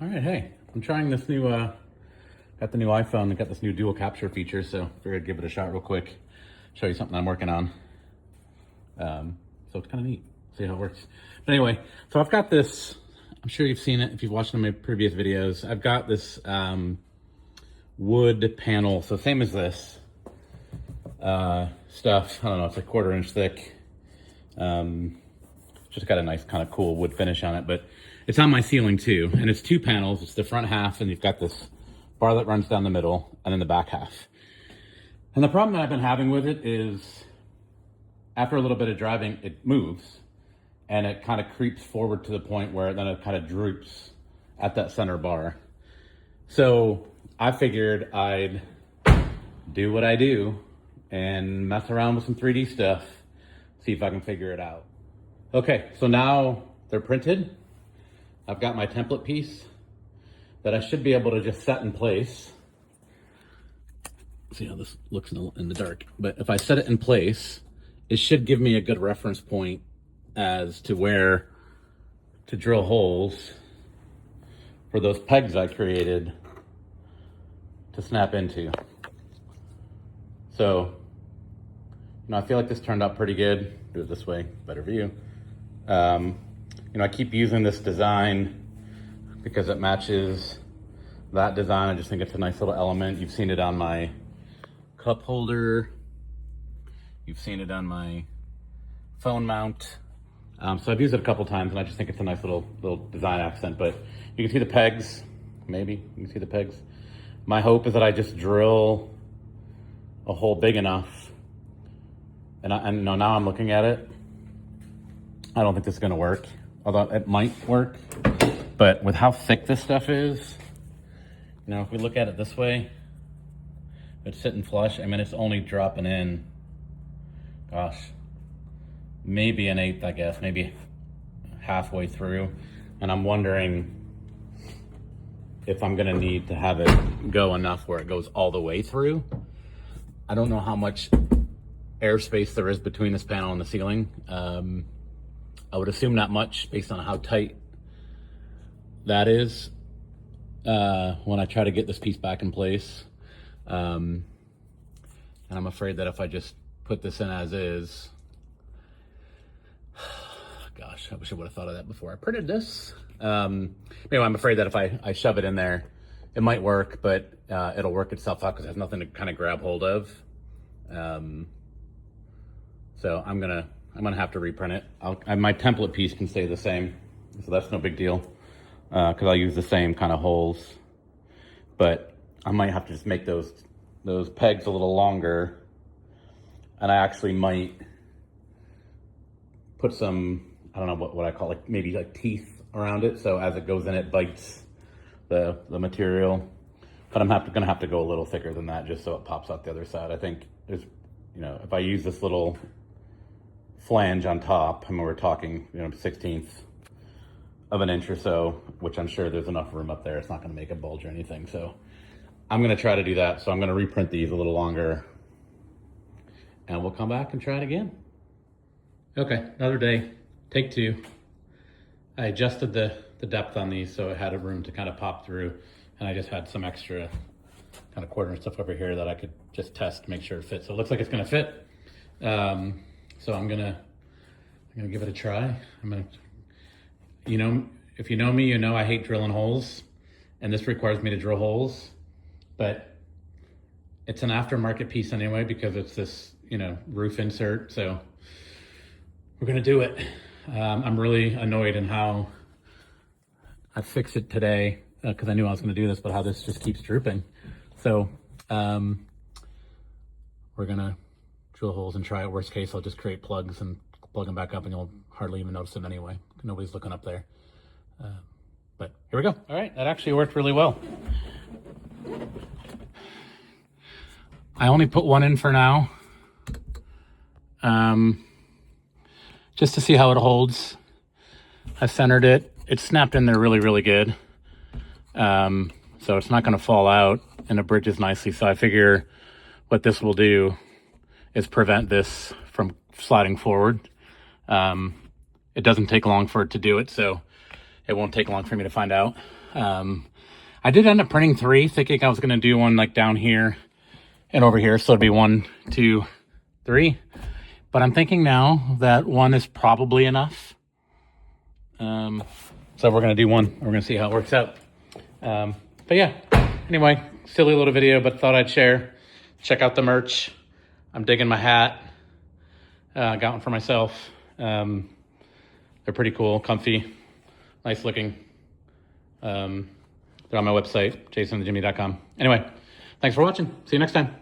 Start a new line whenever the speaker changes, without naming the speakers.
All right, hey, I'm trying this new, got the new iPhone and got this new dual capture feature, so figured I'd give it a shot real quick, show you something I'm working on. So it's kind of neat, see how it works. But anyway, so I've got this, I'm sure you've seen it if you've watched my previous videos. I've got this wood panel, so same as this stuff. I don't know, it's like 1/4 inch thick. Just got a nice kind of cool wood finish on it, but it's on my ceiling too. And it's 2 panels. It's the front half, and you've got this bar that runs down the middle, and then the back half. And the problem that I've been having with it is after a little bit of driving, it moves and it kind of creeps forward to the point where then it kind of droops at that center bar. So I figured I'd do what I do and mess around with some 3D stuff, see if I can figure it out. Okay, so now they're printed. I've got my template piece that I should be able to just set in place. See how this looks in the dark. But if I set it in place, it should give me a good reference point as to where to drill holes for those pegs I created to snap into. So, I feel like this turned out pretty good. Do it this way, better view. I keep using this design because it matches that design. I just think it's a nice little element. You've seen it on my cup holder. You've seen it on my phone mount. So I've used it a couple times, and I just think it's a nice little design accent. But you can see the pegs. Maybe you can see the pegs. My hope is that I just drill a hole big enough. And now I'm looking at it. I don't think this is going to work, although it might work. But with how thick this stuff is, if we look at it this way, it's sitting flush. I mean, it's only dropping in, gosh, maybe 1/8, I guess, maybe halfway through. And I'm wondering if I'm going to need to have it go enough where it goes all the way through. I don't know how much airspace there is between this panel and the ceiling. I would assume not much based on how tight that is when I try to get this piece back in place. And I'm afraid that if I just put this in as is, gosh, I wish I would have thought of that before I printed this. Anyway, I'm afraid that if I shove it in there, it might work, but it'll work itself out because it has nothing to kind of grab hold of. So I'm gonna have to reprint it. My template piece can stay the same, so that's no big deal, because I'll use the same kind of holes. But I might have to just make those pegs a little longer, and I actually might put some, I don't know what I call it, maybe like teeth around it, so as it goes in, it bites the material. But I'm gonna have to go a little thicker than that just so it pops out the other side. I think there's, if I use this little flange on top, I mean, we're talking, 1/16 of an inch or so, which I'm sure there's enough room up there. It's not going to make a bulge or anything. So I'm going to try to do that. So I'm going to reprint these a little longer, and we'll come back and try it again. Okay, another day, take 2. I adjusted the depth on these so it had a room to kind of pop through, and I just had some extra kind of 1/4 inch stuff over here that I could just test to make sure it fits. So it looks like it's going to fit. So I'm gonna give it a try. If you know me, I hate drilling holes, and this requires me to drill holes, but it's an aftermarket piece anyway because it's this, roof insert. So we're gonna do it. I'm really annoyed in how I fixed it today because I knew I was gonna do this, but how this just keeps drooping. So we're gonna drill holes and try it. Worst case, I'll just create plugs and plug them back up, and you'll hardly even notice them anyway. Nobody's looking up there. But here we go. All right, that actually worked really well. I only put 1 in for now, just to see how it holds. I centered it. It snapped in there really, really good. So it's not going to fall out, and it bridges nicely. So I figure what this will do is prevent this from sliding forward. It doesn't take long for it to do it, so it won't take long for me to find out. I did end up printing 3, thinking I was going to do one like down here and over here. So it'd be 1, 2, 3. But I'm thinking now that 1 is probably enough. So we're going to do 1. We're going to see how it works out. But yeah, anyway, silly little video, but thought I'd share. Check out the merch. I'm digging my hat. Got one for myself. They're pretty cool, comfy, nice looking. They're on my website, jasonandjimny.com. Anyway, thanks for watching. See you next time.